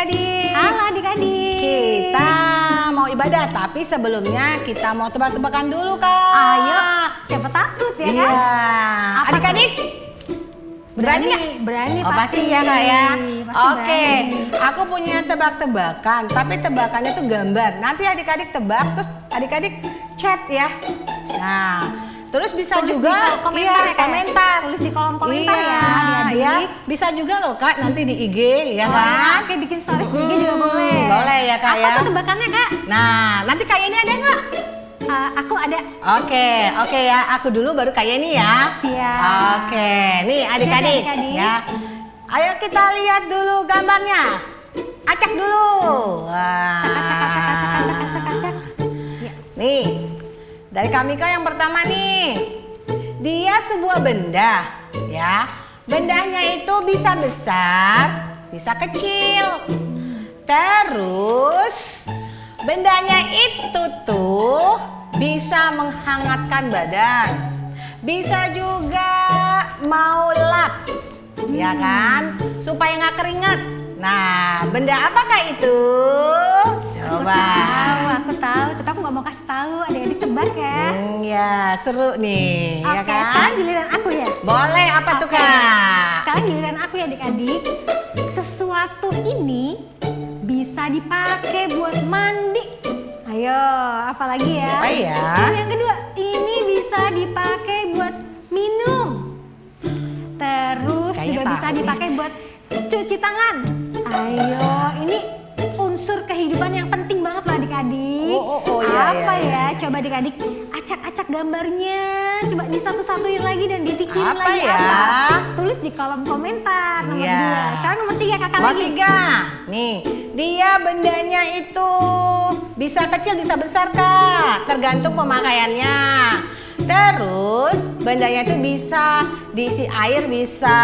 adik-adik. Halo adik-adik. Kita mau ibadah, tapi sebelumnya kita mau tebak-tebakan dulu, Kak. Ayo, siapa takut ya kan? Iya. Apa Adik-adik, berani nggak? Berani Oh, pasti ya, Kak ya. Pasti Oke, berani. aku punya tebak-tebakan, tapi tebakannya tuh gambar. Nanti adik-adik tebak, terus adik-adik chat ya. Nah, terus bisa Tulis juga di kolom komentar ya, Kak? komentar. Tulis di kolom komentar Iya, ya, adik-adik. ya. Bisa juga loh, Kak, nanti di IG ya Oh, kan? Oke, bikin stories di IG juga boleh. Boleh ya, Kak Apa ya. tuh tebakannya, Kak? Nah, nanti Kak Yeni ada nggak? Aku ada. Oke ya. Aku dulu baru Kak Yeni ya. Siap. Oke, nih adik-adik Siap, adik-adik. ya. Ayo kita lihat dulu gambarnya. Acak dulu. Wah. Acak. Ya. Nih, dari Kamika yang pertama nih. Dia sebuah benda, ya. Bendanya itu bisa besar, bisa kecil. Terus bendanya itu tuh bisa menghangatkan badan. Bisa juga mau lap, ya kan? Supaya nggak keringat. Nah, benda apakah itu? Coba. Aku tahu, tapi aku nggak mau kasih tahu. Adik-adik tebak ya. Ya, seru nih, ya Oke, kan? sekarang giliran aku ya. Boleh, apa tuh, Oke. Kak? Sekarang giliran aku ya adik-adik. Sesuatu ini bisa dipakai buat mandi. Ayo, apalagi ya? Apa ya? Lalu yang kedua, ini bisa dipakai buat minum. Terus Kayaknya juga bisa tahu nih. dipakai buat cuci tangan. Ayo, ini unsur kehidupan yang penting banget loh adik-adik. Iya, Apa iya, ya? iya. Coba adik-adik acak-acak gambarnya. Coba disatu-satuin lagi dan dipikirin Apa lagi ya? apa. Tulis di kolom komentar nomor Iya. 2. Sekarang nomor 3 kakak Nomor lagi. 3. Nih, dia bendanya itu bisa kecil bisa besar, Kak. Tergantung pemakaiannya. Terus bendanya itu bisa diisi air, bisa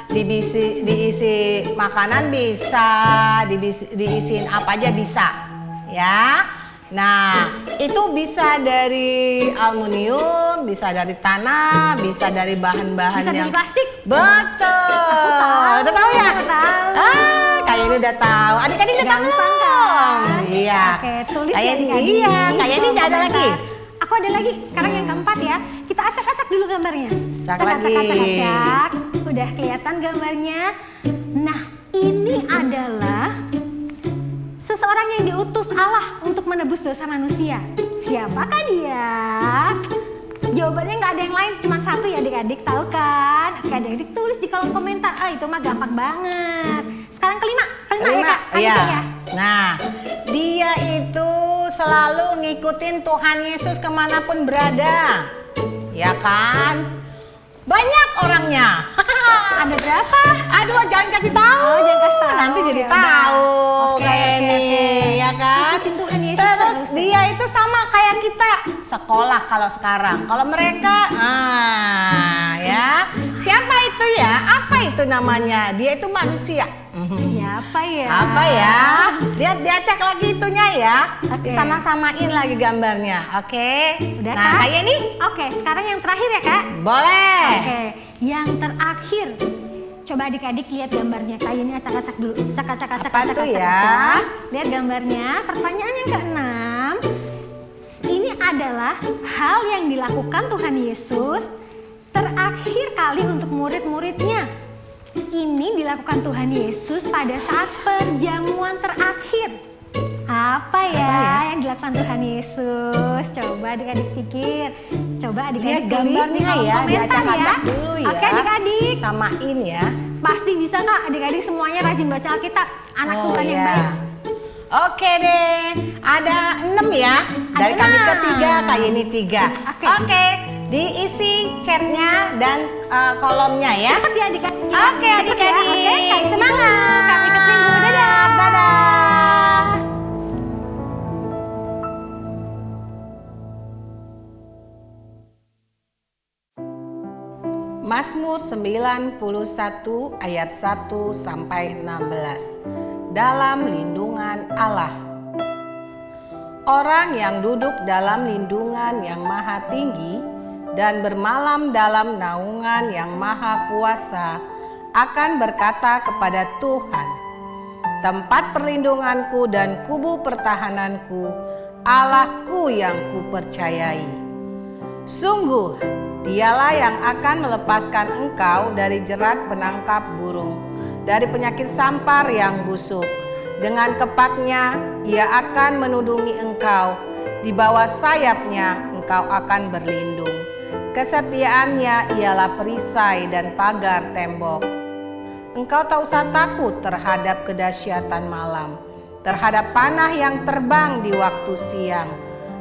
diisi makanan, bisa diisiin apa aja bisa. Ya. Nah, itu bisa dari aluminium, bisa dari tanah, bisa dari bahan-bahan Bisa yang dari plastik. betul. Aku tahu. Udah tahu ya? Aku tahu. Kayak ini udah tahu. Adik-adik udah tahu Gampang belum? kan? Iya. Oke, tulis Kayak ya ini, adik-adik. iya. Kayak ini Kolom nggak ada lagi. komentar. Aku ada lagi. Sekarang yang keempat ya. Kita acak-acak dulu gambarnya. Cak lagi. Acak. Udah kelihatan gambarnya. Nah, ini adalah seseorang yang diutus Allah untuk menebus dosa manusia. Siapakah dia? Jawabannya nggak ada yang lain, cuma satu ya adik-adik, tahu kan? Oke, adik-adik tulis di kolom komentar. Itu mah gampang banget. Sekarang kelima ya kak? Iya. Ya? Nah, dia itu selalu ngikutin Tuhan Yesus kemanapun berada. Ya kan? Banyak orangnya. Ada berapa? Aduh, jangan kasih tahu. Oh, jangan kasih tahu. Nanti jadi Ya udah. tahu Oke, kayak oke, ini, oke. ya kan? Ikutin Tuhan Yesus Terus terus. dia itu sama kayak kita sekolah kalau sekarang. Kalau mereka, ya. Siapa itu ya? Apa itu namanya? Dia itu manusia. Siapa ya? Apa ya? Lihat diacak lagi itunya ya. Oke. Sama-samain lagi gambarnya. Oke. Udah, nah, Kak? kayak ini Oke, sekarang yang terakhir ya kak? boleh. Oke, yang terakhir. Coba adik-adik lihat gambarnya. Kayak ini acak-acak dulu. Acak-acak. Apa tuh ya? Lihat gambarnya. Pertanyaan yang keenam. Ini adalah hal yang dilakukan Tuhan Yesus terakhir kali untuk murid-muridnya. Ini dilakukan Tuhan Yesus pada saat perjamuan terakhir. Apa ya yang dilakukan Tuhan Yesus? Coba adik-adik pikir. Coba Lihat adik-adik tulis di gambarnya kolom ya, komentar diacak-acak dulu ya. Oke adik-adik. Samain ya. Pasti bisa kak adik-adik semuanya rajin baca Alkitab. Anak Tuhan yang iya. baik. Oke deh, ada 6 ya. Dari Ada kami 6. ketiga, kayak ini 3. Oke. Oke, diisi chatnya dan kolomnya ya. Cepat ya adik-adik. Oke Cepet adik-adik, ya. Oke, kayak gitu. semangat. Kami ikut minggu. Dadah. Dadah. Mazmur 91 ayat 1 sampai 16. Dalam lindungan Allah. Orang yang duduk dalam lindungan yang maha tinggi dan bermalam dalam naungan yang maha kuasa akan berkata kepada Tuhan, tempat perlindunganku dan kubu pertahananku, Allahku yang kupercayai. Sungguh, Dialah yang akan melepaskan engkau dari jerat penangkap burung, dari penyakit sampar yang busuk. Dengan kepaknya Ia akan menudungi engkau, di bawah sayapnya engkau akan berlindung. Kesetiaannya ialah perisai dan pagar tembok. Engkau tak usah takut terhadap kedahsyatan malam, terhadap panah yang terbang di waktu siang,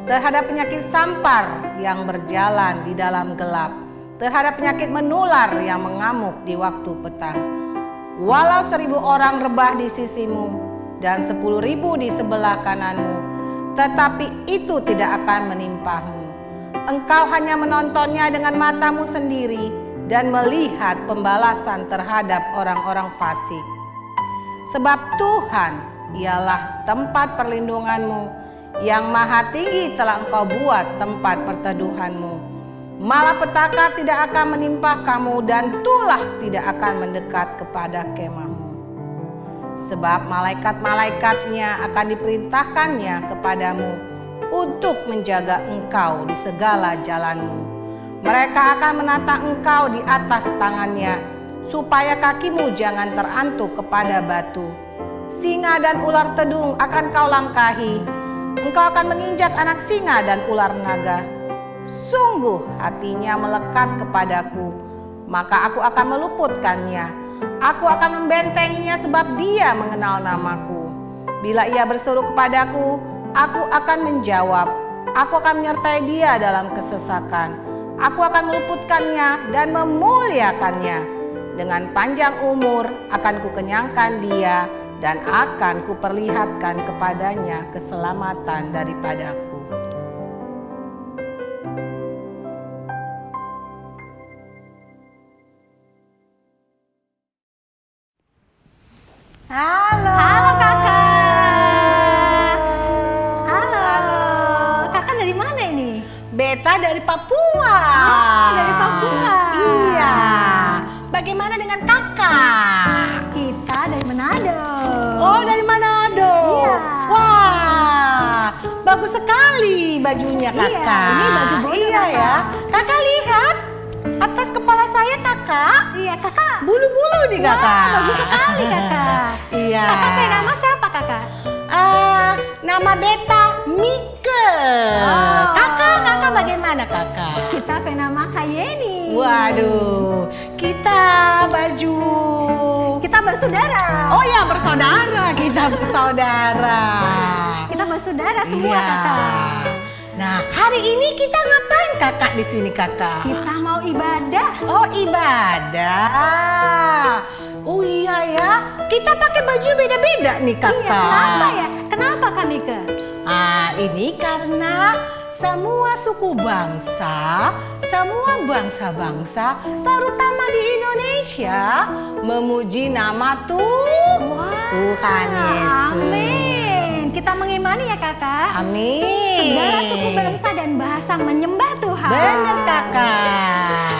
terhadap penyakit sampar yang berjalan di dalam gelap, terhadap penyakit menular yang mengamuk di waktu petang. Walau 1000 orang rebah di sisimu dan 10.000 di sebelah kananmu, tetapi itu tidak akan menimpamu. Engkau hanya menontonnya dengan matamu sendiri dan melihat pembalasan terhadap orang-orang fasik. Sebab Tuhan ialah tempat perlindunganmu, yang maha tinggi telah engkau buat tempat perteduhanmu. Malapetaka tidak akan menimpa kamu dan tulah tidak akan mendekat kepada kemahmu. Sebab malaikat-malaikatnya akan diperintahkannya kepadamu untuk menjaga engkau di segala jalanmu. Mereka akan menatang engkau di atas tangannya, supaya kakimu jangan terantuk kepada batu. Singa dan ular tedung akan kau langkahi. Engkau akan menginjak anak singa dan ular naga. Sungguh hatinya melekat kepadaku, maka aku akan meluputkannya. Aku akan membentenginya sebab dia mengenal namaku. Bila ia berseru kepadaku, aku akan menjawab. Aku akan menyertai dia dalam kesesakan. Aku akan meluputkannya dan memuliakannya. Dengan panjang umur akan kukenyangkan dia, dan akan kuperlihatkan kepadanya keselamatan daripadaku. Halo. Halo kakak. Halo. Kakak dari mana ini? Beta dari Papua. Oh, dari Papua. Iya. Bagaimana dengan kakak? Kita dari Manado. Oh, dari Manado. Iya. Wah, bagus sekali bajunya kakak. Iya, ini baju bola Iya kakak. ya. Kakak lihat atas kepala saya kakak. Iya kakak. Bulu-bulu nih kakak. Wah, bagus sekali kakak. Iya. Kakak punya nama siapa kakak? Nama beta Mike. Oh. Kakak bagaimana kakak? Kita punya nama Kak Yeni. Waduh, kita baju. Kita bersaudara. Oh ya, bersaudara, kita bersaudara. Kita bersaudara semua Iya. kakak. Nah, hari ini kita ngapain kakak di sini kakak? Kita mau ibadah. Oh, ibadah. Oh iya ya, kita pakai baju beda-beda nih kakak. Iya, kenapa ya? Kenapa Kak Mika? Ini karena semua suku bangsa, semua bangsa-bangsa, terutama di Indonesia, memuji nama Tuhan Yesus. Amin. Kita mengimani ya kakak. Amin. Segala suku bangsa dan bahasa menyembah Tuhan. Benar kakak.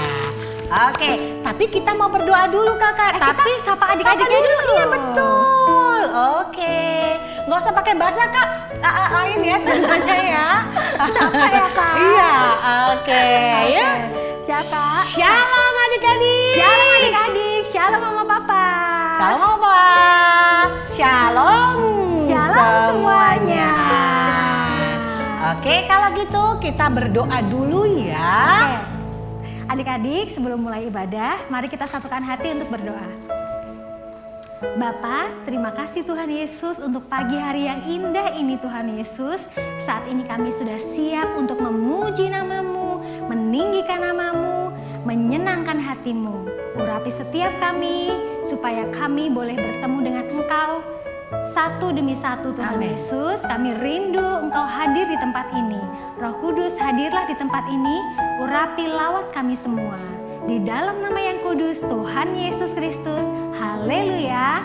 Oke, tapi kita mau berdoa dulu kakak. Tapi sapa adik-adiknya dulu. Iya betul. Oke, nggak usah pakai bahasa kak. Lain ya sebenarnya ya. Capek ya kak. Iya, oke. Ya. Siapa? Shalom adik-adik. Shalom adik-adik. Shalom mama papa. Shalom Papa. Shalom. Shalom semuanya. Oke, kalau gitu kita berdoa dulu ya. Oke. Adik-adik, sebelum mulai ibadah, mari kita satukan hati untuk berdoa. Bapa, terima kasih Tuhan Yesus untuk pagi hari yang indah ini Tuhan Yesus. Saat ini kami sudah siap untuk memuji nama-Mu, meninggikan nama-Mu, menyenangkan hati-Mu. Urapi setiap kami supaya kami boleh bertemu dengan Engkau satu demi satu Tuhan Amin. Yesus. Kami rindu Engkau hadir di tempat ini. Roh Kudus hadirlah di tempat ini, urapi lawat kami semua. Di dalam nama yang kudus Tuhan Yesus Kristus. Haleluya.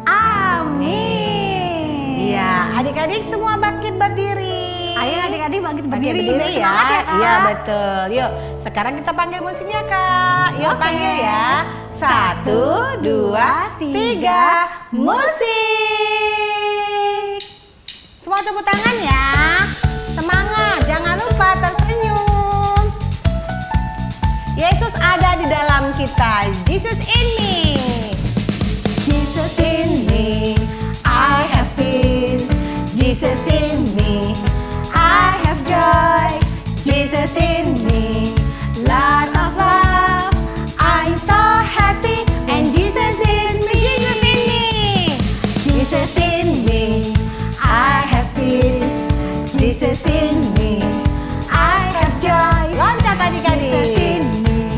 Amin. Iya, adik-adik semua bangkit berdiri. Ayo adik-adik bangkit Bangkit berdiri. berdiri ya. Semangat ya Kak. Iya betul. Yuk, sekarang kita panggil musiknya kak. Yuk Oke. panggil ya. 1, 2, 3, musik. Semua tepuk tangan ya. Semangat, jangan lupa tersenyum. Yesus ada di dalam kita. Jesus in me. Jesus in me, I have peace. Jesus in me, I have joy. Jesus in me, lots of love. I'm so happy, and Jesus in me, Jesus in me, Jesus in me, I have peace. Jesus in me, I have joy. Loncat adik-adik. Jesus in me,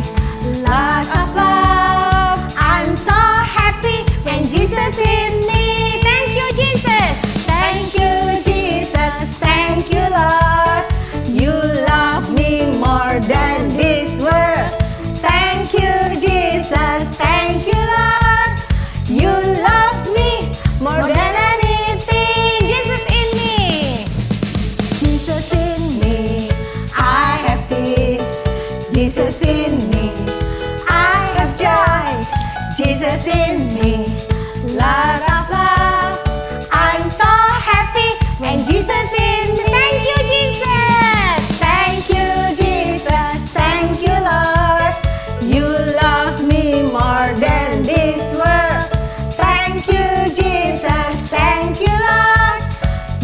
lots of love. I'm so happy, and Jesus in me. Thank you, Jesus. Thank you, Jesus. Thank you, Lord. You love me more than this world. Thank you, Jesus. Thank you, Lord. You love me more than anything. Jesus in me. Jesus in me, I have peace. Jesus in me, I have joy. Jesus in me, lot of love. I'm so happy, and Jesus in me. Thank you, Jesus. Thank you, Jesus. Thank you, Lord. You love me more than this world. Thank you, Jesus. Thank you, Lord.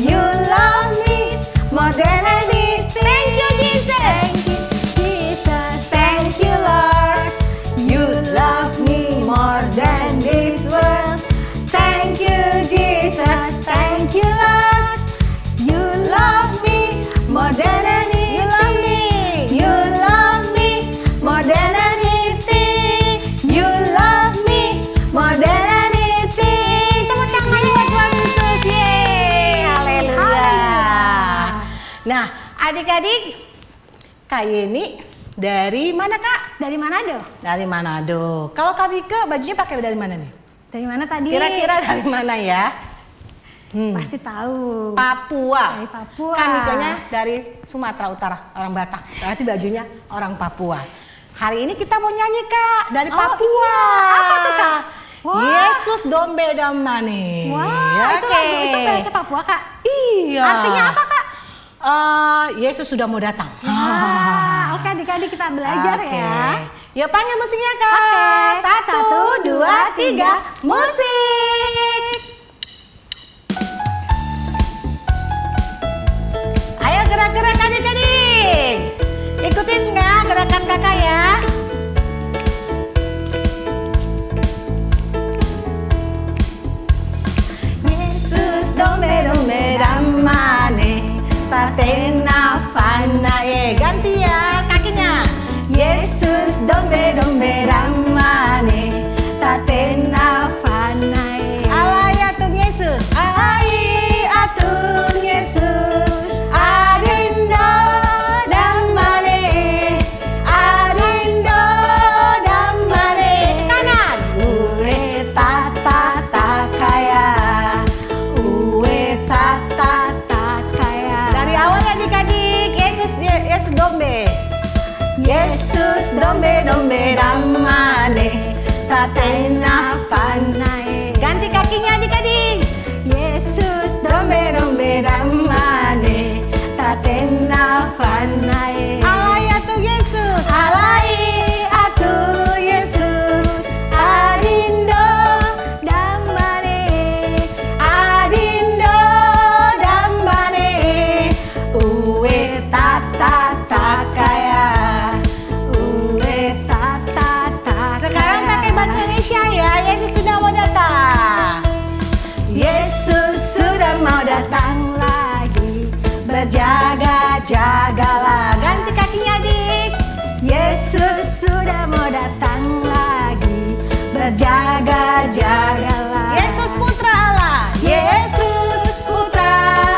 You love me more than anything. Thank you, Jesus. Thank you, Jesus. Thank you, Lord. You love me more than this world. Thank you, Jesus. Thank you, Lord. You love me more than anything. You love me. You love me more than anything. You love me more than anything. Tepuk tangan buat Tuhan Yesus. Yeay. Haleluya. Nah, adik-adik, Kak Yeni dari mana, Kak? Dari Manado. Dari Manado. Kalau Kak Bike bajunya pakai dari mana nih? Dari mana tadi? Kira-kira dari mana ya? Pasti tahu. Papua. Dari Papua. Kan Bikenya dari Sumatera Utara, orang Batak. Berarti bajunya orang Papua. Hari ini kita mau nyanyi, Kak, dari Oh, Papua. iya. Apa tuh, Kak? Wah. Yesus dombe damane. Wah, itu Oke. lagu itu bahasa Papua, Kak. Iya. Artinya apa, Kak? Yesus sudah mau datang. Wah, oke adik-adik kita belajar Oke. ya. Yuk panggil musiknya, Kak. Oke. 1, 2, 3, musik. Ayo gerak-gerak adik-adik. Ikutin nggak gerakan kakak ya? Yesus dombe damane, tatena fanaye. Ganti ya kakinya. Yesus dombe damane, tatena fanaye. Alay atung Yesus, alay atung Yesus. Adindo damane, adindo damane. Kanan, uwe tata takaya, uwe tata takaya. Dari awal adik-adik, Yesus dombe. Yesus dombe damane, tatena fanae. Ganti kakinya adik-adik. Yesus dombe damane, tatena fanae. Alay atu Yesus, alay atu Yesus. Adindo damane, adindo damane. Uwe tata takaya, uwe tata takaya. Sekarang pakai bahasa Indonesia ya. Yesus sudah mau datang. Yesus sudah mau datang lagi. Berjaga-jagalah. Ganti kakinya adik. Yesus sudah mau datang lagi. Berjaga-jagalah. Yesus putra Allah. Yesus putra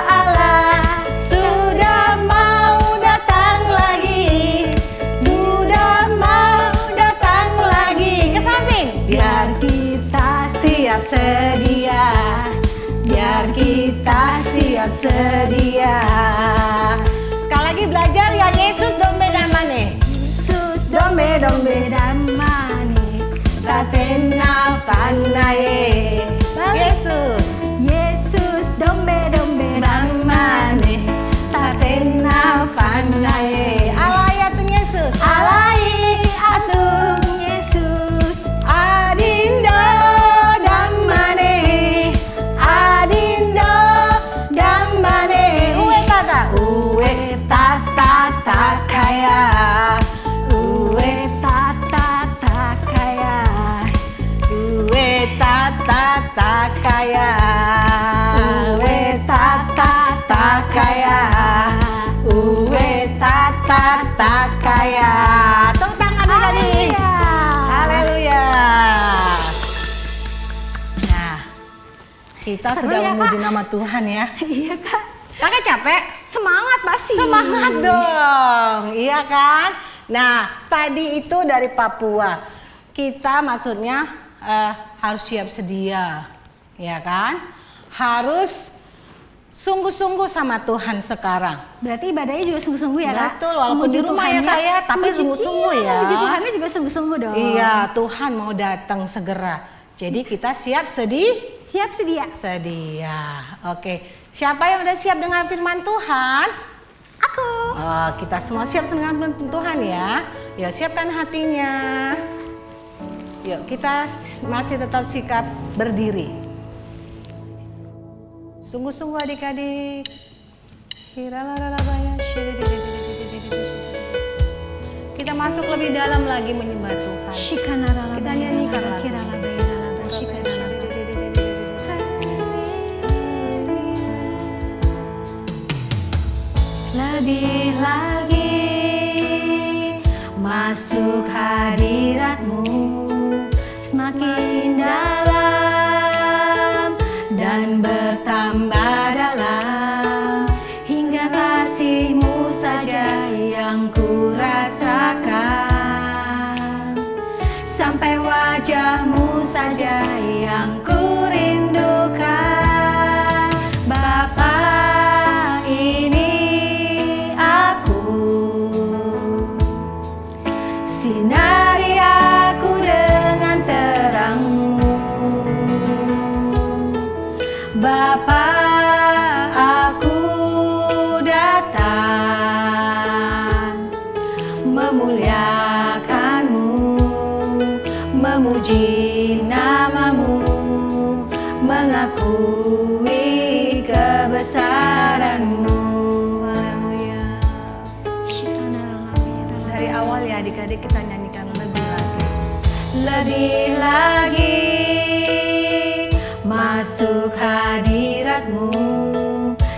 Allah sudah mau datang lagi. Sudah mau datang lagi. Ke samping. Biar kita siap sedia. Biar kita siap sedia. Sekali lagi belajar ya. Yesus dombe damane. Yesus dombe damane, tatena fanae. Yesus, Yesus dombe damane. Nae alaya Tuhan Yesus alai atung Yesus Adindo dammane Adindo dammane uwe tata takaya uwe tata takaya uwe tata takaya uwe tata takaya uwe tata takaya tepuk tangan tadi. Haleluya. Nah, kita Seru sudah ya, memuji Kak? nama Tuhan ya. Iya Kak, Kakak capek? semangat pasti. Semangat dong, iya kan? Nah, tadi itu dari Papua. Kita maksudnya harus siap sedia, ya kan? Harus sungguh-sungguh sama Tuhan sekarang. Berarti ibadahnya juga sungguh-sungguh ya Kak? Betul, walaupun di rumah ya, Kak, ya, tapi sungguh-sungguh ya. Memuji Tuhannya juga sungguh-sungguh dong. Iya, Tuhan mau datang segera. Jadi kita siap Siap sedia. sedia. Oke, siapa yang udah siap dengan firman Tuhan? Aku. Oh, kita semua siap dengan firman Tuhan ya. Yuk, siapkan hatinya. Yuk, kita masih tetap sikap berdiri. Sungguh-sungguh adik-adik. Kita masuk lebih dalam lagi menyembah Tuhan. Kita nyanyikan lagi. Lebih lagi masuk hadirat-Mu, semakin dalam dan bertambah dalam, hingga kasih-Mu saja yang ku rasakan, sampai wajah-Mu saja yang ku rindukan. Bapa, ini sinari aku dengan terang-Mu. Bapa, aku datang memuliakan-Mu, memuji nama-Mu, mengakui kebesaran-Mu. Dari awal ya adik-adik kita nyanyikan lebih lagi. Lebih lagi masuk hadirat-Mu,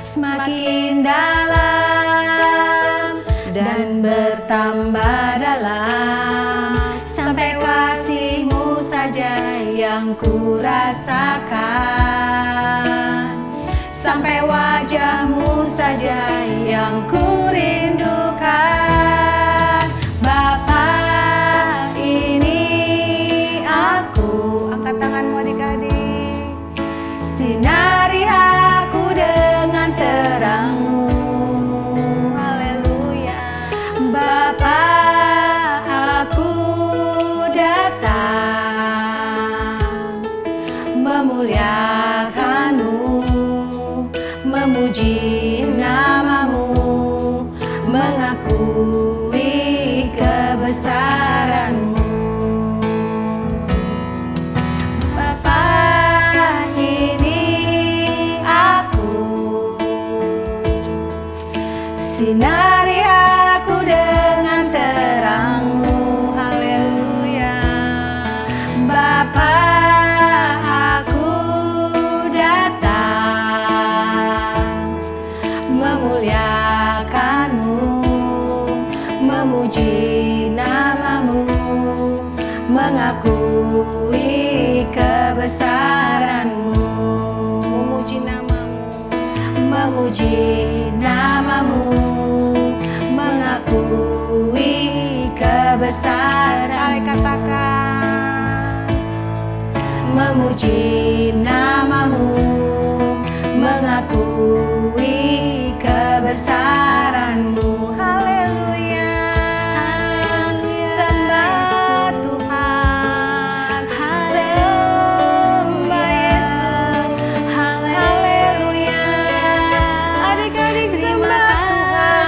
semakin dalam dan bertambah dalam, sampai kasih-Mu saja yang ku rasakan, sampai wajah-Mu saja yang ku rindukan. Bapa, ini aku. Angkat tanganmu adik-adik. Sinari aku dengan terang-Mu. Haleluya. Bapa, aku datang memuliakan-Mu, memuji nama-Mu, mengakui kebesaran-Mu. Bapa, ini aku. Sinari aku dengan terang-Mu. Haleluya. Bapa, aku datang memuliakan-Mu, memuji nama-Mu, mengakui kebesaran-Mu. Memuji namamu. Memuji nama-Mu, mengakui kebesaran. Sekali katakan. Memuji nama-Mu, mengakui kebesaran-Mu. Haleluya. Sembah Tuhan. Sembah Yesus. Haleluya. Adik-adik Terima sembah kasih, Tuhan.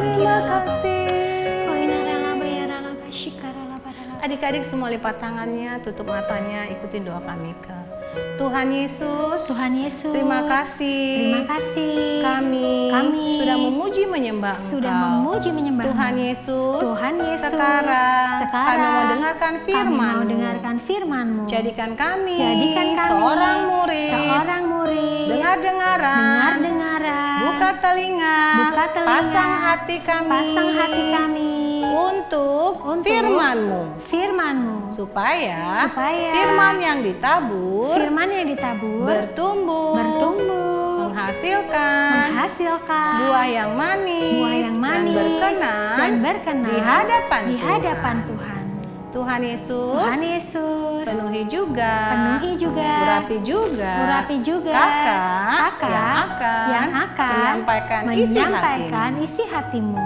Terima kasih. Adik-adik semua lipat tangannya, tutup matanya, ikutin doa kami ke Tuhan Yesus. Tuhan Yesus, Terima kasih. terima kasih. Kami sudah memuji menyembah sudah Engkau. memuji menyembah Tuhan Yesus. Tuhan Yesus, Sekarang kami mau dengarkan kami mau firman-Mu. dengarkan firman-Mu. Jadikan kami seorang murid. murid. Dengar-dengaran. Buka telinga. Pasang hati kami. Untuk firman-Mu. Supaya firman yang ditabur bertumbuh, menghasilkan buah yang manis, dan berkenan di hadapan Tuhan. Tuhan Yesus, penuhi juga, urapi juga kakak yang akan menyampaikan isi hatimu.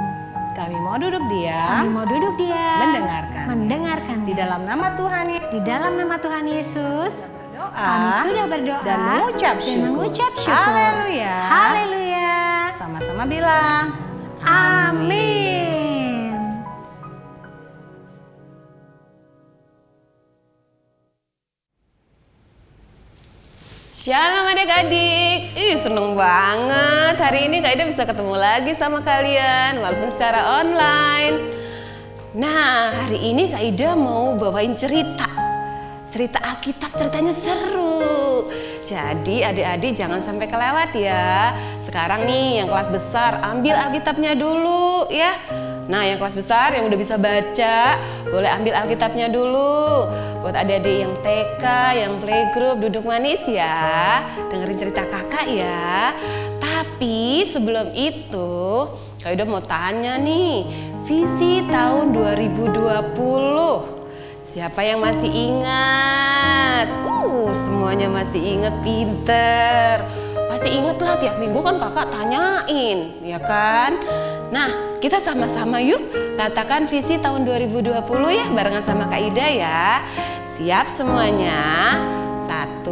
Kami mau duduk diam, mendengarkan. mendengarkan. Di dalam nama Tuhan Yesus. Di dalam nama Tuhan Yesus, Kami sudah berdoa dan mengucap syukur. Haleluya. Haleluya. Sama-sama bilang Amin. Shalom adik-adik, seneng banget hari ini Kak Ida bisa ketemu lagi sama kalian walaupun secara online. Nah, hari ini Kak Ida mau bawain cerita Alkitab, ceritanya seru. Jadi adik-adik jangan sampai kelewat ya. Sekarang nih yang kelas besar ambil Alkitabnya dulu ya. Nah, yang kelas besar yang udah bisa baca boleh ambil Alkitabnya dulu. Buat adik-adik yang TK, yang playgroup duduk manis ya. Dengerin cerita kakak ya. Tapi sebelum itu Kak Ida mau tanya nih, visi tahun 2020. Siapa yang masih ingat? Semuanya masih ingat, pinter. Pasti inget lah, tiap minggu kan kakak tanyain, ya kan? Nah, kita sama-sama yuk katakan visi tahun 2020 ya, barengan sama Kak Ida ya. Siap semuanya? 1,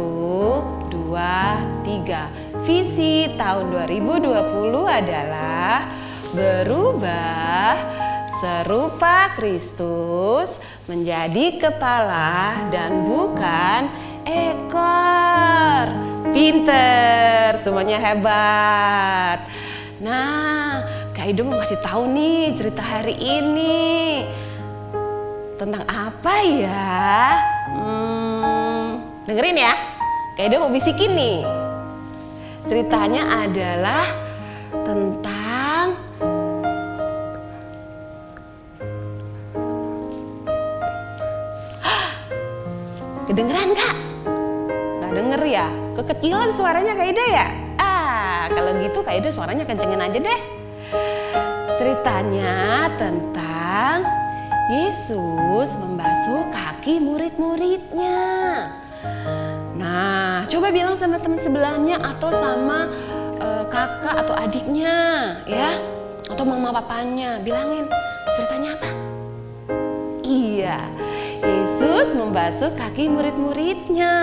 2, 3. Visi tahun 2020 adalah berubah serupa Kristus menjadi kepala dan bukan ekor. Pinter, semuanya hebat. Nah, Kak Ida mau kasih tahu nih cerita hari ini tentang apa ya? Dengerin ya, Kak Ida mau bisikin nih. Ceritanya adalah tentang kedengeran Kak? Nggak denger ya? Kekecilan suaranya Kak Ida ya? Kalau gitu Kak Ida suaranya kencengin aja deh. Ceritanya tentang Yesus membasuh kaki murid-muridnya. Nah, coba bilang sama teman sebelahnya atau sama kakak atau adiknya ya, atau mama papanya, bilangin ceritanya apa? Iya, Yesus membasuh kaki murid-muridnya.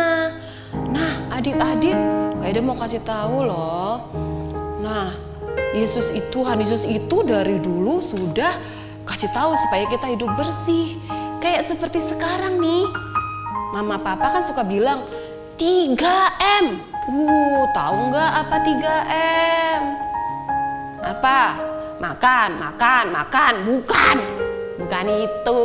Nah, adik-adik, Kak Ida mau kasih tahu loh. Nah, Yesus itu dari dulu sudah kasih tahu supaya kita hidup bersih. Kayak seperti sekarang nih. Mama papa kan suka bilang 3M. Tahu nggak apa 3M? Apa? Makan. Bukan itu.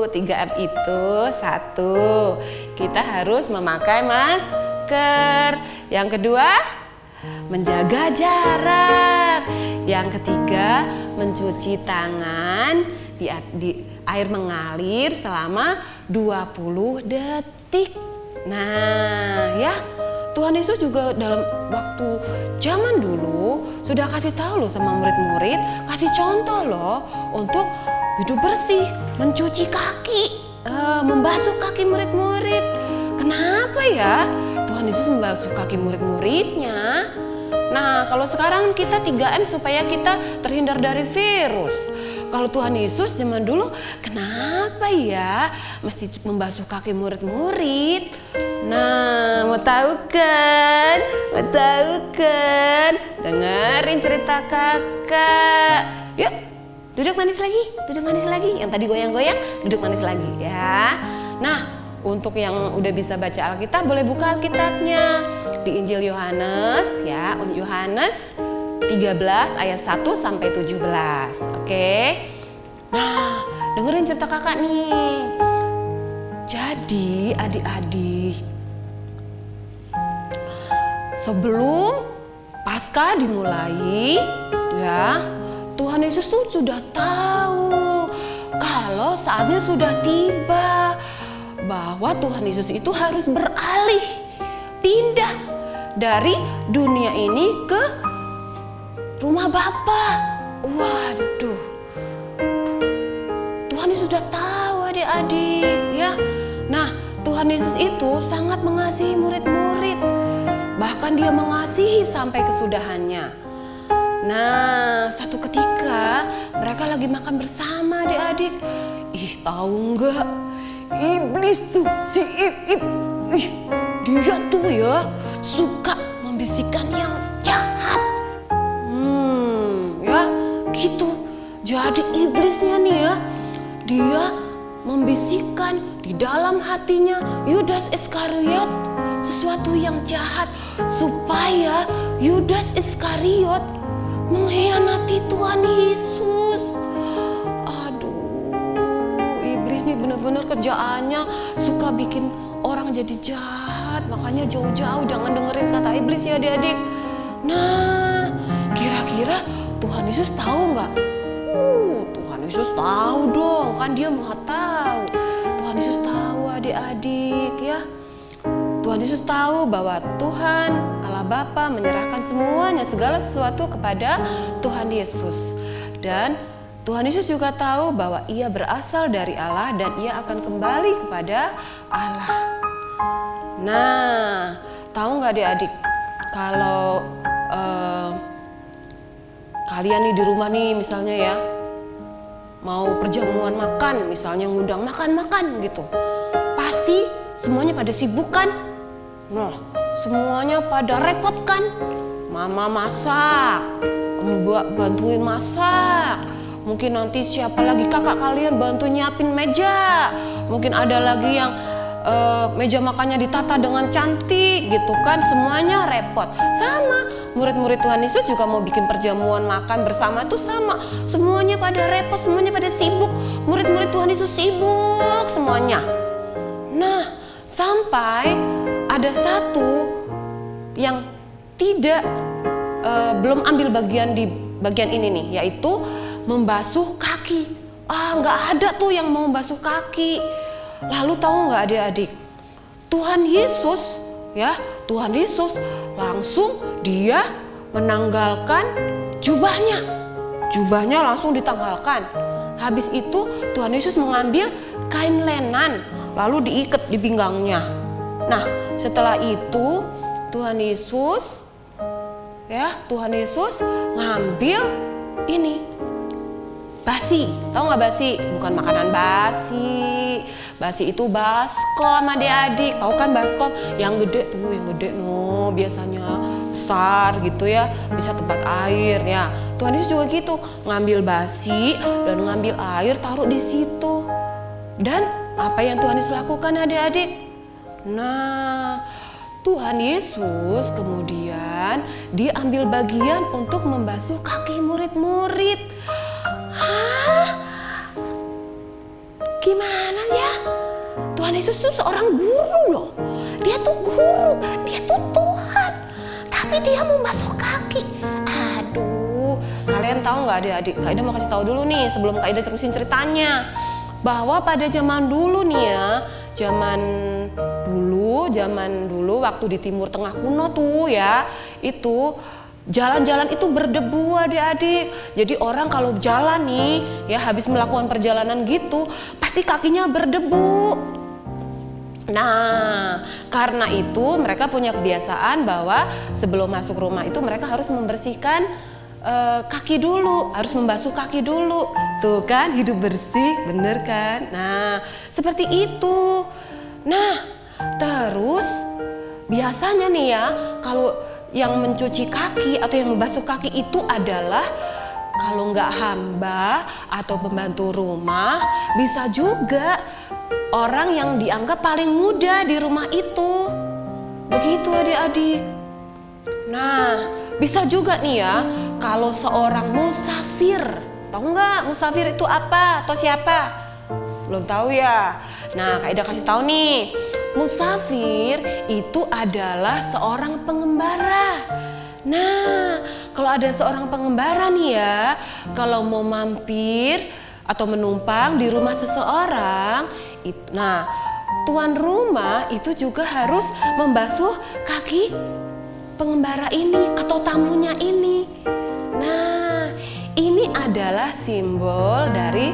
3M itu 1, kita harus memakai masker. Yang kedua, menjaga jarak. Yang ketiga, mencuci tangan di air mengalir selama 20 detik. Nah, ya, Tuhan Yesus juga dalam waktu zaman dulu sudah kasih tahu loh sama murid-murid, kasih contoh loh untuk hidup bersih, mencuci kaki, membasuh kaki murid-murid. Kenapa ya Tuhan Yesus membasuh kaki murid-muridnya? Nah, kalau sekarang kita 3M supaya kita terhindar dari virus. Kalau Tuhan Yesus zaman dulu, kenapa ya mesti membasuh kaki murid-murid? Nah, mau tahu kan? Dengerin cerita kakak. Yuk, duduk manis lagi. Yang tadi goyang-goyang, duduk manis lagi ya. Nah, untuk yang udah bisa baca Alkitab, boleh buka Alkitabnya di Injil Yohanes ya, Yohanes 13 ayat 1 sampai 17. Oke. Nah, dengerin cerita kakak nih. Jadi, adik-adik, sebelum Paskah dimulai, ya, Tuhan Yesus tuh sudah tahu kalau saatnya sudah tiba, bahwa Tuhan Yesus itu harus beralih, pindah dari dunia ini ke rumah Bapa. Waduh, Tuhan Yesus sudah tahu adik-adik ya. Nah, Tuhan Yesus itu sangat mengasihi murid-murid, bahkan dia mengasihi sampai kesudahannya. Nah, satu ketika mereka lagi makan bersama adik-adik. Tahu nggak? Iblis tuh, si Ip, dia dia tuh ya suka membisikkan yang jahat. Ya gitu. Jadi iblisnya nih ya, dia membisikkan di dalam hatinya Yudas Iskariot sesuatu yang jahat supaya Yudas Iskariot mengkhianati Tuhan Yesus. Aduh, iblis nih bener-bener kerjaannya suka bikin orang jadi jahat. Makanya jauh-jauh jangan dengerin kata iblis ya adik-adik. Nah, kira-kira Tuhan Yesus tahu nggak? Tuhan Yesus tahu dong, kan dia maha tahu. Tuhan Yesus tahu adik-adik ya. Tuhan Yesus tahu bahwa Tuhan Allah Bapa menyerahkan semuanya, segala sesuatu kepada Tuhan Yesus. Dan Tuhan Yesus juga tahu bahwa ia berasal dari Allah dan ia akan kembali kepada Allah. Nah, tahu nggak adik-adik, kalau kalian nih di rumah nih misalnya ya, mau perjamuan makan, misalnya ngundang makan-makan gitu, pasti semuanya pada sibuk kan? Nah, semuanya pada repot kan? Mama masak, Mbak bantuin masak, mungkin nanti siapa lagi kakak kalian bantu nyiapin meja, mungkin ada lagi yang meja makannya ditata dengan cantik gitu kan, semuanya repot. Sama murid-murid Tuhan Yesus juga mau bikin perjamuan makan bersama itu sama, semuanya pada repot, semuanya pada sibuk. Murid-murid Tuhan Yesus sibuk semuanya. Nah, sampai ada satu yang tidak belum ambil bagian di bagian ini nih, yaitu membasuh kaki. Nggak ada tuh yang mau membasuh kaki. Lalu tahu nggak adik-adik, Tuhan Yesus ya, Tuhan Yesus langsung dia menanggalkan jubahnya. Jubahnya langsung ditanggalkan. Habis itu Tuhan Yesus mengambil kain lenan lalu diikat di pinggangnya. Nah, setelah itu Tuhan Yesus ngambil ini basi. Tahu nggak basi? Bukan makanan basi. Basi itu baskom adik-adik. Tahu kan baskom? Yang gede tuh, yang gede biasanya besar gitu ya, bisa tempat air ya. Tuhan Yesus juga gitu, ngambil basi dan ngambil air taruh di situ. Dan apa yang Tuhan Yesus lakukan adik-adik? Nah, Tuhan Yesus kemudian diambil bagian untuk membasuh kaki murid-murid. Hah? Gimana ya? Tuhan Yesus tuh seorang guru loh. Dia tuh guru, dia tuh Tuhan. Tapi dia mau membasuh kaki. Aduh, kalian tahu nggak adik-adik? Kak Ida mau kasih tahu dulu nih sebelum Kak Ida terusin ceritanya. Bahwa pada zaman dulu nih ya, zaman dulu waktu di Timur Tengah kuno tuh ya, itu jalan-jalan itu berdebu adik-adik. Jadi orang kalau jalan nih ya, habis melakukan perjalanan gitu pasti kakinya berdebu. Nah, karena itu mereka punya kebiasaan bahwa sebelum masuk rumah itu mereka harus membersihkan kaki dulu, harus membasuh kaki dulu. Tuh kan, hidup bersih, bener kan? Nah, seperti itu. Nah, terus biasanya nih ya, kalau yang mencuci kaki atau yang membasuh kaki itu adalah kalau nggak hamba atau pembantu rumah, bisa juga orang yang dianggap paling muda di rumah itu. Begitu adik-adik. Nah, bisa juga nih ya, kalau seorang musafir. Tahu nggak musafir itu apa atau siapa? Belum tahu ya? Nah, Kak Ida kasih tahu nih. Musafir itu adalah seorang pengembara. Nah, kalau ada seorang pengembara nih ya, kalau mau mampir atau menumpang di rumah seseorang, nah tuan rumah itu juga harus membasuh kaki pengembara ini atau tamunya ini. Nah, ini adalah simbol dari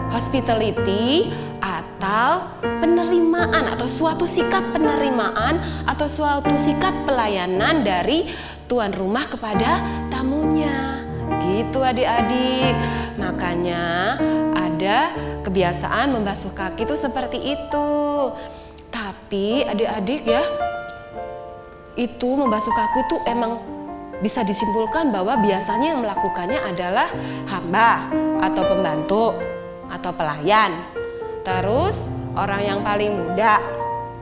hospitality atau penerimaan atau suatu sikap penerimaan atau suatu sikap pelayanan dari tuan rumah kepada tamunya. Gitu adik-adik. Makanya ada kebiasaan membasuh kaki itu seperti itu. Tapi adik-adik ya, itu membasuh kaki itu emang bisa disimpulkan bahwa biasanya yang melakukannya adalah hamba atau pembantu atau pelayan. Terus orang yang paling muda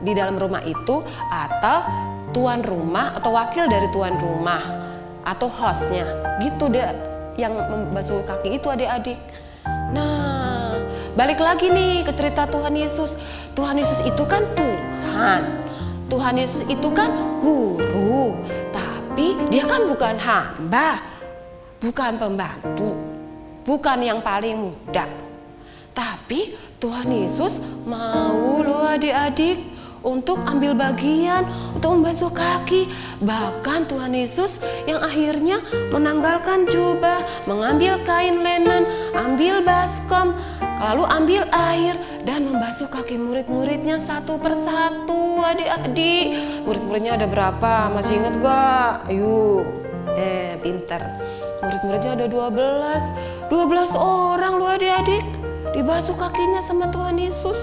di dalam rumah itu, atau tuan rumah atau wakil dari tuan rumah atau hostnya. Gitu deh yang membasuh kaki itu adik-adik. Nah, balik lagi nih ke cerita Tuhan Yesus. Tuhan Yesus itu kan Tuhan. Tuhan Yesus itu kan guru. Tapi dia kan bukan hamba, bukan pembantu, bukan yang paling muda. Tapi Tuhan Yesus mau loh adik-adik untuk ambil bagian, untuk membasuh kaki. Bahkan Tuhan Yesus yang akhirnya menanggalkan jubah, mengambil kain linen, ambil baskom, lalu ambil air dan membasuh kaki murid-muridnya satu persatu adik-adik. Murid-muridnya ada berapa? Masih ingat gak? Ayo, pinter. Murid-muridnya ada 12 orang loh adik-adik. Dibasuh kakinya sama Tuhan Yesus.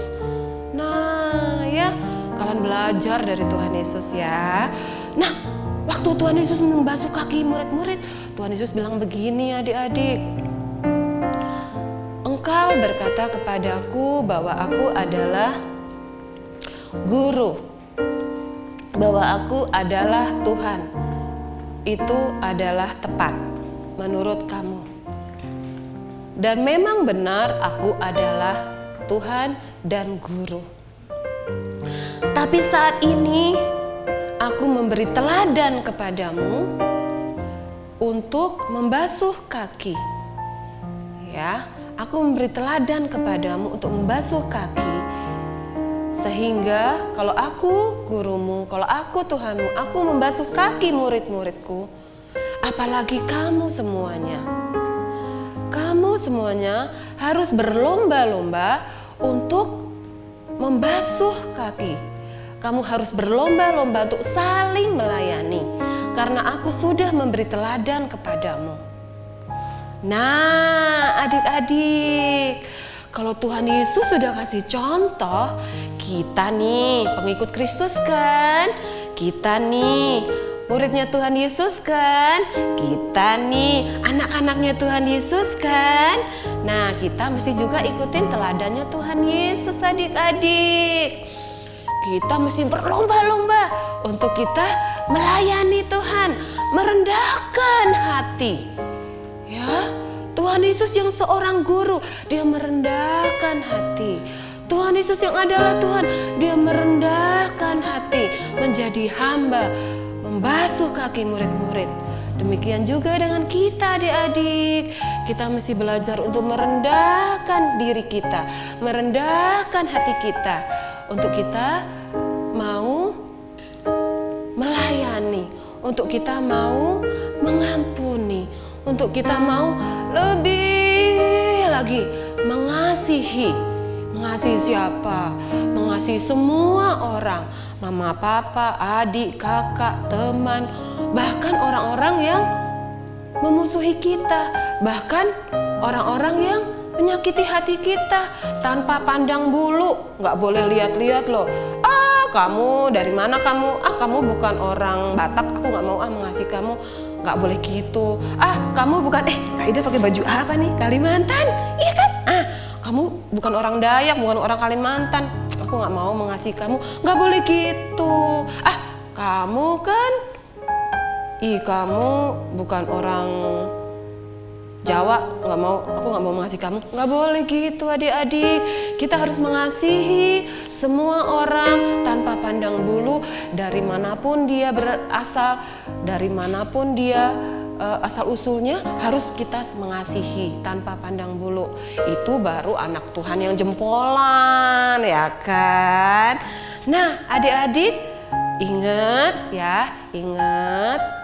Nah ya, kalian belajar dari Tuhan Yesus ya. Nah, waktu Tuhan Yesus membasuh kaki murid-murid, Tuhan Yesus bilang begini adik-adik. Engkau berkata kepadaku bahwa aku adalah guru, bahwa aku adalah Tuhan. Itu adalah tepat menurut kamu. Dan memang benar aku adalah Tuhan dan guru. Tapi saat ini aku memberi teladan kepadamu untuk membasuh kaki. Ya, aku memberi teladan kepadamu untuk membasuh kaki. Sehingga kalau aku gurumu, kalau aku Tuhanmu, aku membasuh kaki murid-muridku, apalagi kamu semuanya. Kamu semuanya harus berlomba-lomba untuk membasuh kaki. Kamu harus berlomba-lomba untuk saling melayani, karena aku sudah memberi teladan kepadamu. Nah, adik-adik, kalau Tuhan Yesus sudah kasih contoh, kita nih pengikut Kristus kan? Kita nih muridnya Tuhan Yesus kan? Kita nih anak-anaknya Tuhan Yesus kan? Nah, kita mesti juga ikutin teladannya Tuhan Yesus adik-adik. Kita mesti berlomba-lomba untuk kita melayani Tuhan, merendahkan hati. Ya, Tuhan Yesus yang seorang guru, dia merendahkan hati. Tuhan Yesus yang adalah Tuhan, dia merendahkan hati menjadi hamba, membasuh kaki murid-murid. Demikian juga dengan kita adik-adik. Kita mesti belajar untuk merendahkan diri kita, merendahkan hati kita, untuk kita mau melayani, untuk kita mau mengampuni, untuk kita mau lebih lagi mengasihi. Mengasihi siapa? Mengasihi semua orang. Mama, papa, adik, kakak, teman, bahkan orang-orang yang memusuhi kita, bahkan orang-orang yang menyakiti hati kita tanpa pandang bulu. Nggak boleh lihat-lihat loh. Kamu dari mana kamu? Kamu bukan orang Batak, aku nggak mau mengasihi kamu. Nggak boleh gitu. Kamu bukan, Kak Ida pakai baju apa nih? Kalimantan, iya kan? Kamu bukan orang Dayak, bukan orang Kalimantan, aku nggak mau mengasihi kamu. Nggak boleh gitu. Kamu kan, kamu bukan orang Jawa, aku nggak mau mengasihi kamu. Nggak boleh gitu adik-adik. Kita harus mengasihi semua orang tanpa pandang bulu, dari manapun dia berasal, dari manapun dia asal usulnya, harus kita mengasihi tanpa pandang bulu. Itu baru anak Tuhan yang jempolan, ya kan? Nah, adik-adik, ingat ya, ingat.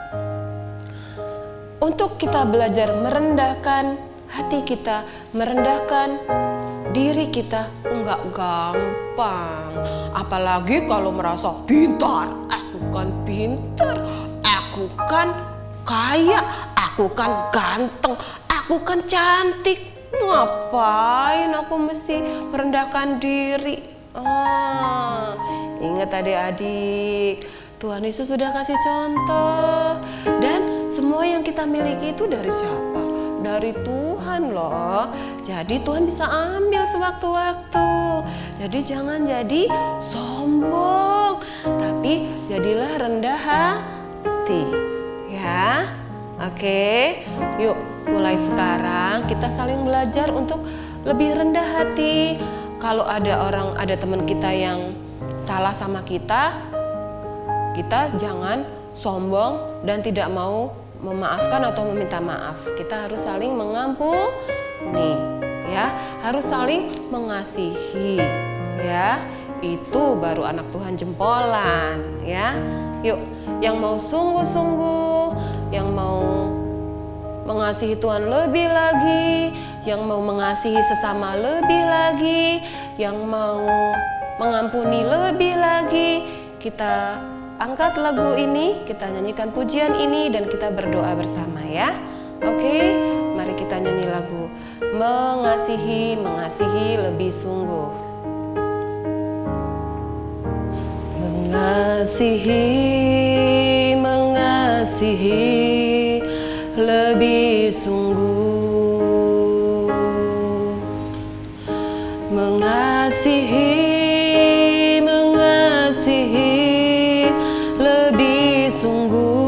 Untuk kita belajar merendahkan hati kita, merendahkan diri kita, enggak gampang. Apalagi kalau merasa pintar. Aku kan pintar, aku kan kaya, aku kan ganteng, aku kan cantik. Ngapain aku mesti merendahkan diri? Ingat adik-adik, Tuhan Yesus sudah kasih contoh. Dan semua yang kita miliki itu dari siapa? Dari Tuhan loh. Jadi Tuhan bisa ambil sewaktu-waktu. Jadi jangan jadi sombong, tapi jadilah rendah hati. Ya. Oke. Yuk, mulai sekarang kita saling belajar untuk lebih rendah hati. Kalau ada teman kita yang salah sama kita jangan sombong dan tidak mau memaafkan atau meminta maaf. Kita harus saling mengampuni, ya, harus saling mengasihi, ya. Itu baru anak Tuhan jempolan, ya. Yuk, yang mau sungguh-sungguh, yang mau mengasihi Tuhan lebih lagi, yang mau mengasihi sesama lebih lagi, yang mau mengampuni lebih lagi, kita angkat lagu ini, kita nyanyikan pujian ini dan kita berdoa bersama ya. Oke, mari kita nyanyi lagu Mengasihi, mengasihi lebih sungguh. Mengasihi, mengasihi lebih sungguh. Mengasihi, mengasihi lebih sungguh.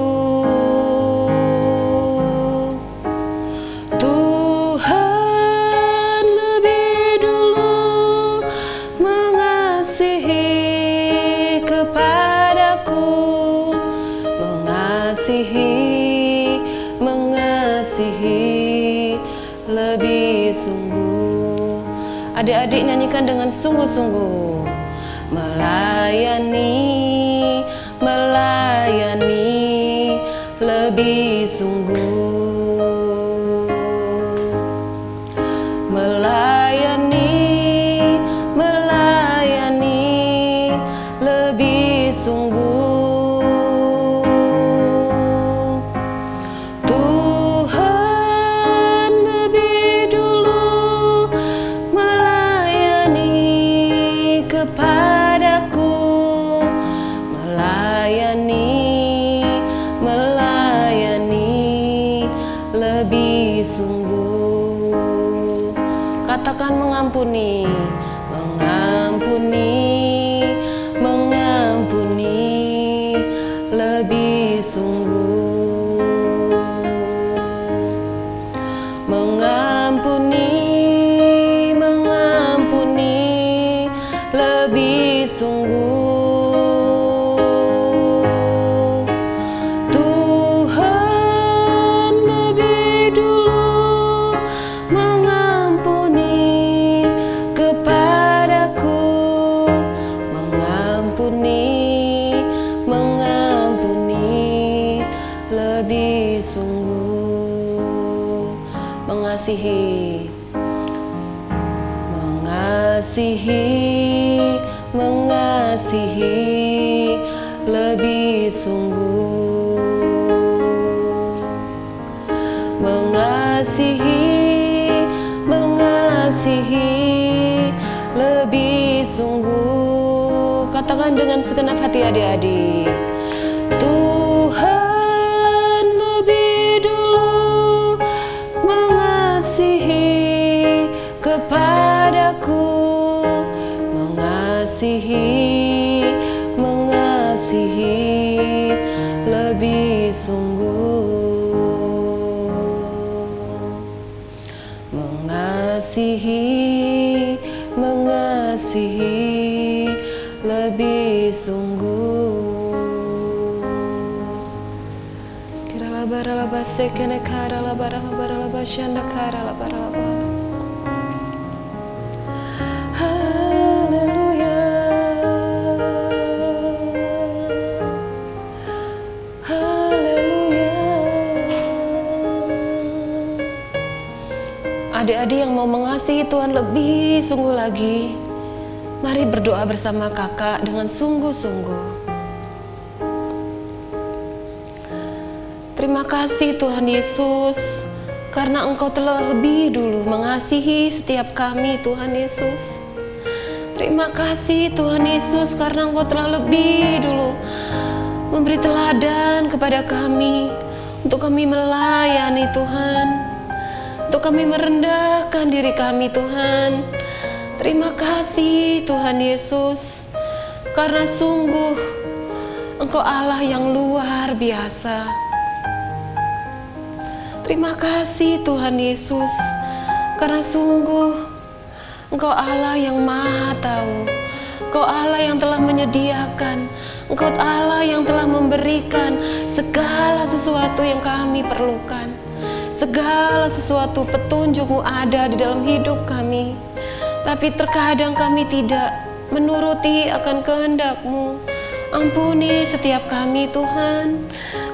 Tuhan lebih dulu mengasihi kepadaku, mengasihi, mengasihi lebih sungguh. Adik-adik nyanyikan dengan sungguh-sungguh. Melayani, melayani lebih sungguh. Melayani, melayani lebih sungguh. Tuhan lebih dulu melayani kepadaku, melayani, melayani lebih sungguh. Katakan mengampuni, mengampuni, mengampuni lebih sungguh. Mengampuni, mengampuni lebih sungguh. Tuhan lebih dulu mengampuni kepadaku, mengampuni, mengampuni lebih sungguh. Mengasihi, mengasihi, mengasihi lebih sungguh. Mengasihi, mengasihi lebih sungguh. Katakan dengan segenap hati adik-adik. Tuhan lebih dulu mengasihi kepadaku, mengasihi, mengasihi lebih sungguh. Mengasihi, mengasihi lebih sungguh. Kiralabaralaba sekene karalabaralabaralaba syanda karalabaralaba. Haleluya, haleluya. Adik-adik yang mau mengasihi Tuhan lebih sungguh lagi, mari berdoa bersama kakak dengan sungguh-sungguh. Terima kasih Tuhan Yesus, karena Engkau telah lebih dulu mengasihi setiap kami Tuhan Yesus. Terima kasih Tuhan Yesus, karena Engkau telah lebih dulu memberi teladan kepada kami, untuk kami melayani Tuhan, untuk kami merendahkan diri kami Tuhan. Terima kasih Tuhan Yesus, karena sungguh Engkau Allah yang luar biasa. Terima kasih Tuhan Yesus, karena sungguh Engkau Allah yang maha tahu. Engkau Allah yang telah menyediakan, Engkau Allah yang telah memberikan segala sesuatu yang kami perlukan. Segala sesuatu petunjuk-Mu ada di dalam hidup kami. Tapi terkadang kami tidak menuruti akan kehendak-Mu. Ampuni setiap kami Tuhan.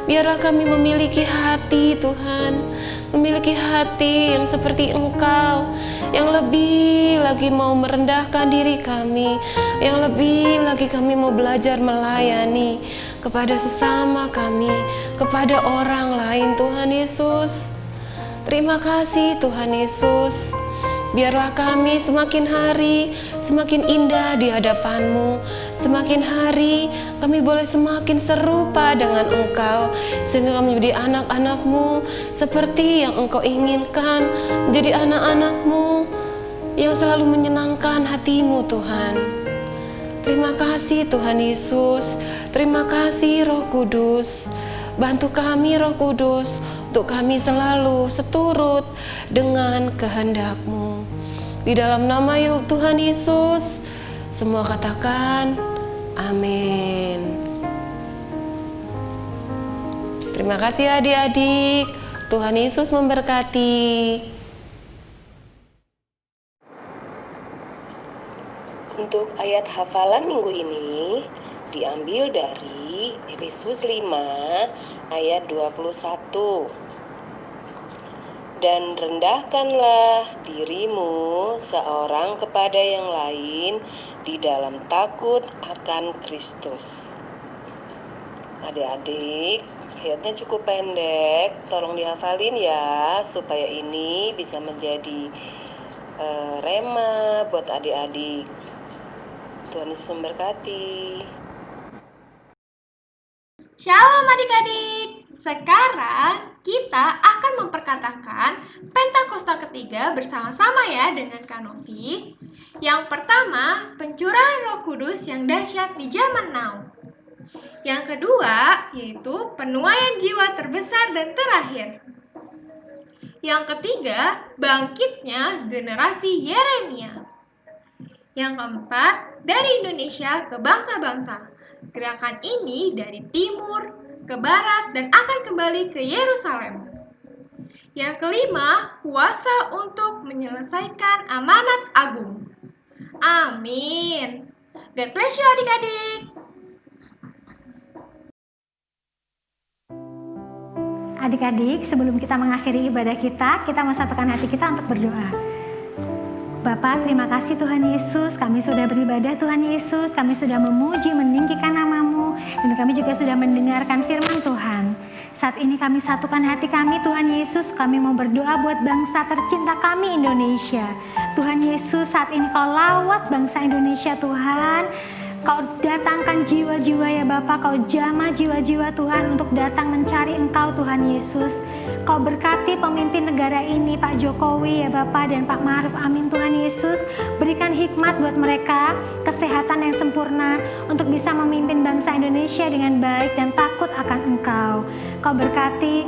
Biarlah kami memiliki hati Tuhan, memiliki hati yang seperti Engkau, yang lebih lagi mau merendahkan diri kami, yang lebih lagi kami mau belajar melayani kepada sesama kami, kepada orang lain Tuhan Yesus. Terima kasih Tuhan Yesus. Biarlah kami semakin hari semakin indah di hadapan-Mu. Semakin hari kami boleh semakin serupa dengan Engkau, sehingga kami menjadi anak-anak-Mu seperti yang Engkau inginkan, menjadi anak-anak-Mu yang selalu menyenangkan hati-Mu Tuhan. Terima kasih Tuhan Yesus. Terima kasih Roh Kudus. Bantu kami Roh Kudus, untuk kami selalu seturut dengan kehendak-Mu. Di dalam nama Tuhan Yesus, semua katakan amin. Terima kasih adik-adik. Tuhan Yesus memberkati. Untuk ayat hafalan minggu ini diambil dari Efesus 5 ayat 21. Dan rendahkanlah dirimu seorang kepada yang lain di dalam takut akan Kristus. Adik-adik, ayatnya cukup pendek, tolong dihafalin ya, supaya ini bisa menjadi rema buat adik-adik. Tuhan Yesus memberkati. Shalom adik-adik. Sekarang kita akan memperkatakan Pentakosta ketiga bersama-sama ya dengan Kak Novi. Yang pertama, pencurahan Roh Kudus yang dahsyat di zaman now. Yang kedua, yaitu penuaian jiwa terbesar dan terakhir. Yang ketiga, bangkitnya generasi Yeremia. Yang keempat, dari Indonesia ke bangsa-bangsa. Gerakan ini dari timur ke barat dan akan kembali ke Yerusalem. Yang kelima, kuasa untuk menyelesaikan amanat agung. Amin. God bless you adik-adik. Adik-adik, sebelum kita mengakhiri ibadah kita mau satukan hati kita untuk berdoa. Bapak, terima kasih Tuhan Yesus, kami sudah beribadah Tuhan Yesus, kami sudah memuji, meninggikan nama-Mu, dan kami juga sudah mendengarkan firman Tuhan. Saat ini kami satukan hati kami Tuhan Yesus, kami mau berdoa buat bangsa tercinta kami Indonesia. Tuhan Yesus, saat ini Kau lawat bangsa Indonesia Tuhan. Kau datangkan jiwa-jiwa ya Bapa, Kau jamah jiwa-jiwa Tuhan untuk datang mencari Engkau Tuhan Yesus. Kau berkati pemimpin negara ini Pak Jokowi ya Bapa dan Pak Ma'ruf Amin Tuhan Yesus. Berikan hikmat buat mereka, kesehatan yang sempurna untuk bisa memimpin bangsa Indonesia dengan baik dan takut akan Engkau. Kau berkati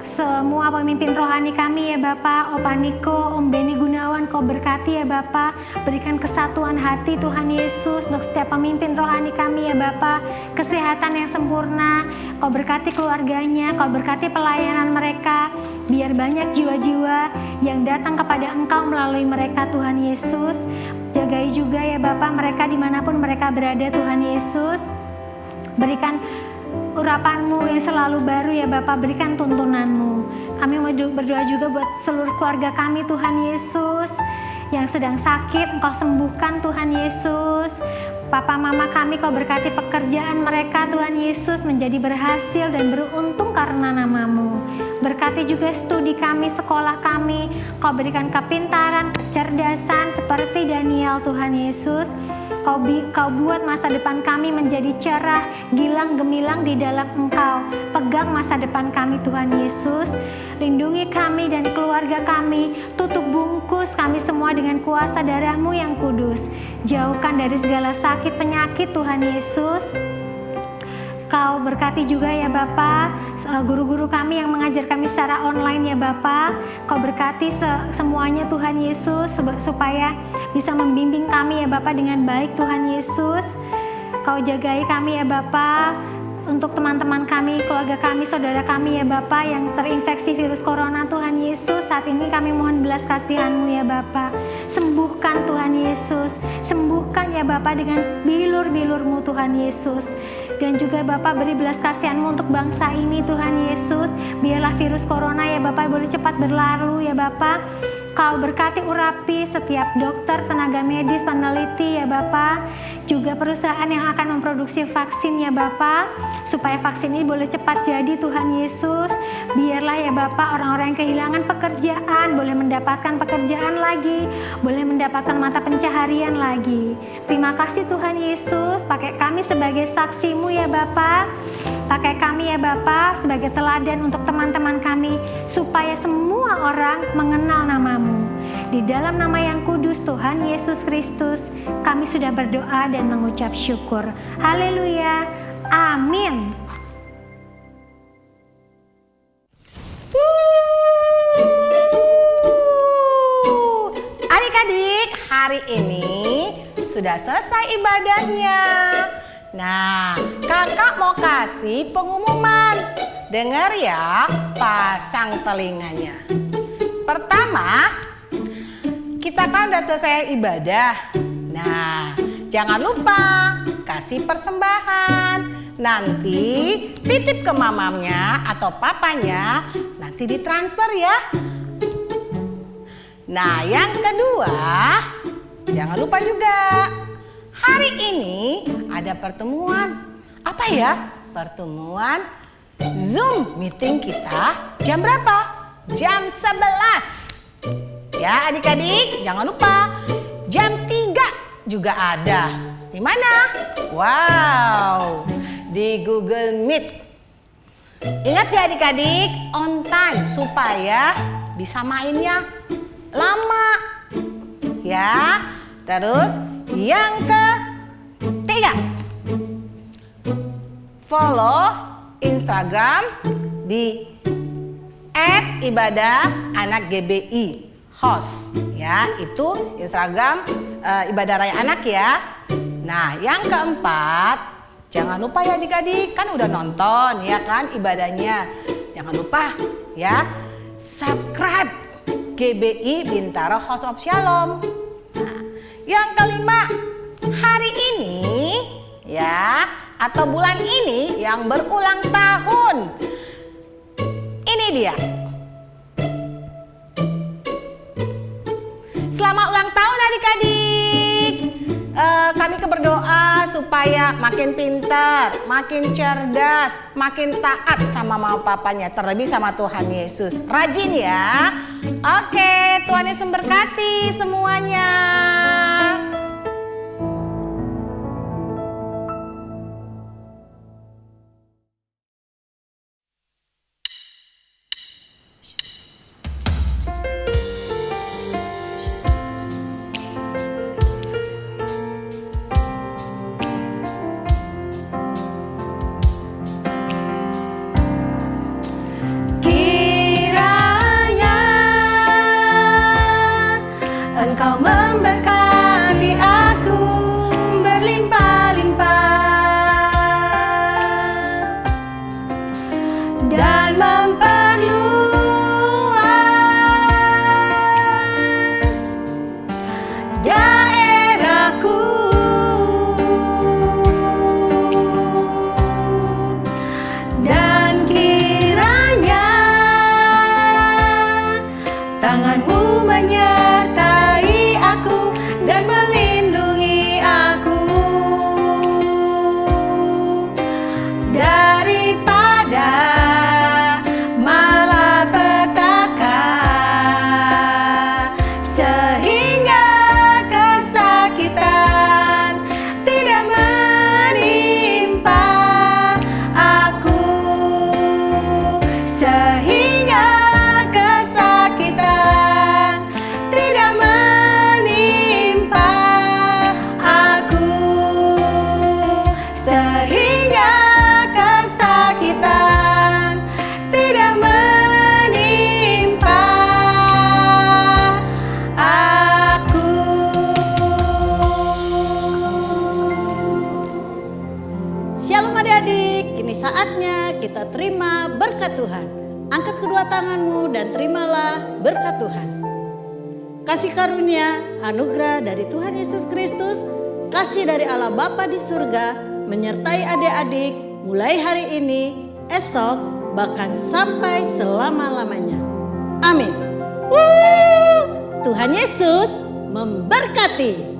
semua pemimpin rohani kami ya Bapa, Opa Niko, Om Beni Gunawan, Kau berkati ya Bapa, berikan kesatuan hati Tuhan Yesus untuk setiap pemimpin rohani kami ya Bapa, kesehatan yang sempurna, Kau berkati keluarganya, Kau berkati pelayanan mereka, biar banyak jiwa-jiwa yang datang kepada Engkau melalui mereka Tuhan Yesus. Jagai juga ya Bapa mereka dimanapun mereka berada Tuhan Yesus, berikan urapan-Mu yang selalu baru ya Bapa, berikan tuntunan-Mu. Kami mau berdoa juga buat seluruh keluarga kami Tuhan Yesus yang sedang sakit, Engkau sembuhkan Tuhan Yesus. Papa mama kami Kau berkati pekerjaan mereka Tuhan Yesus menjadi berhasil dan beruntung karena nama-Mu. Berkati juga studi kami, sekolah kami, Kau berikan kepintaran, kecerdasan seperti Daniel Tuhan Yesus. Kau buat masa depan kami menjadi cerah, gilang gemilang di dalam Engkau. Pegang masa depan kami Tuhan Yesus. Lindungi kami dan keluarga kami. Tutup bungkus kami semua dengan kuasa darah-Mu yang kudus. Jauhkan dari segala sakit penyakit Tuhan Yesus. Kau berkati juga ya Bapa, guru-guru kami yang mengajar kami secara online ya Bapa. Kau berkati semuanya Tuhan Yesus, supaya bisa membimbing kami ya Bapa dengan baik Tuhan Yesus. Kau jagai kami ya Bapa, untuk teman-teman kami, keluarga kami, saudara kami ya Bapa yang terinfeksi virus corona Tuhan Yesus. Saat ini kami mohon belas kasihan-Mu ya Bapa. Sembuhkan Tuhan Yesus, sembuhkan ya Bapa dengan bilur-bilur-Mu Tuhan Yesus. Dan juga Bapak beri belas kasihan-Mu untuk bangsa ini Tuhan Yesus. Biarlah virus corona ya Bapak boleh cepat berlalu ya Bapak. Kau berkati urapi setiap dokter, tenaga medis, peneliti ya Bapak. Juga perusahaan yang akan memproduksi vaksin ya Bapak. Supaya vaksin ini boleh cepat jadi Tuhan Yesus. Biarlah ya Bapak orang-orang yang kehilangan pekerjaan boleh mendapatkan pekerjaan lagi. Boleh mendapatkan mata pencaharian lagi. Terima kasih Tuhan Yesus. Pakai kami sebagai saksi-Mu ya Bapak. Pakai kami ya Bapak sebagai teladan untuk teman-teman kami. Supaya semua orang mengenal nama-Mu. Di dalam nama yang kudus Tuhan Yesus Kristus, kami sudah berdoa dan mengucap syukur. Haleluya. Amin. Adik-adik, hari ini sudah selesai ibadahnya. Nah, kakak mau kasih pengumuman. Dengar ya, pasang telinganya. Pertama, kita kan udah selesai ibadah. Nah, jangan lupa kasih persembahan. Nanti titip ke mamamnya atau papanya, nanti ditransfer ya. Nah, yang kedua, jangan lupa juga hari ini ada pertemuan. Apa ya? Pertemuan Zoom meeting kita jam berapa? Jam 11. Ya adik-adik, jangan lupa jam 3 juga ada. Di mana? Wow, di Google Meet. Ingat ya adik-adik, on time supaya bisa mainnya lama. Ya, terus yang ketiga, follow Instagram di @ibadahanakgbi host ya, itu Instagram Ibadah Raya Anak ya. Nah, yang keempat, jangan lupa ya adik-adik, kan udah nonton ya kan ibadahnya. Jangan lupa ya, subscribe GBI Bintaro House of Shalom. Nah, yang kelima, hari ini ya, atau bulan ini yang berulang tahun. Ini dia. Selamat ulang tahun adik-adik. Kami berdoa supaya makin pintar, makin cerdas, makin taat sama mama papanya, terlebih sama Tuhan Yesus. Rajin ya. Oke, Tuhan Yesus memberkati semuanya. Engkau memberkati aku berlimpah-limpah dan memperluas daerahku, dan kiranya tangan-Mu menyertai aku dan melindungi aku daripada sehingga kesakitan tidak menimpa aku, sehingga kesakitan tidak menimpa aku. Shalom adik-adik, kini saatnya kita terima berkat Tuhan. Angkat kedua tanganmu dan terimalah berkat Tuhan. Kasih karunia, anugerah dari Tuhan Yesus Kristus, kasih dari Allah Bapa di surga, menyertai adik-adik mulai hari ini, esok, bahkan sampai selama-lamanya. Amin. Tuhan Yesus memberkati.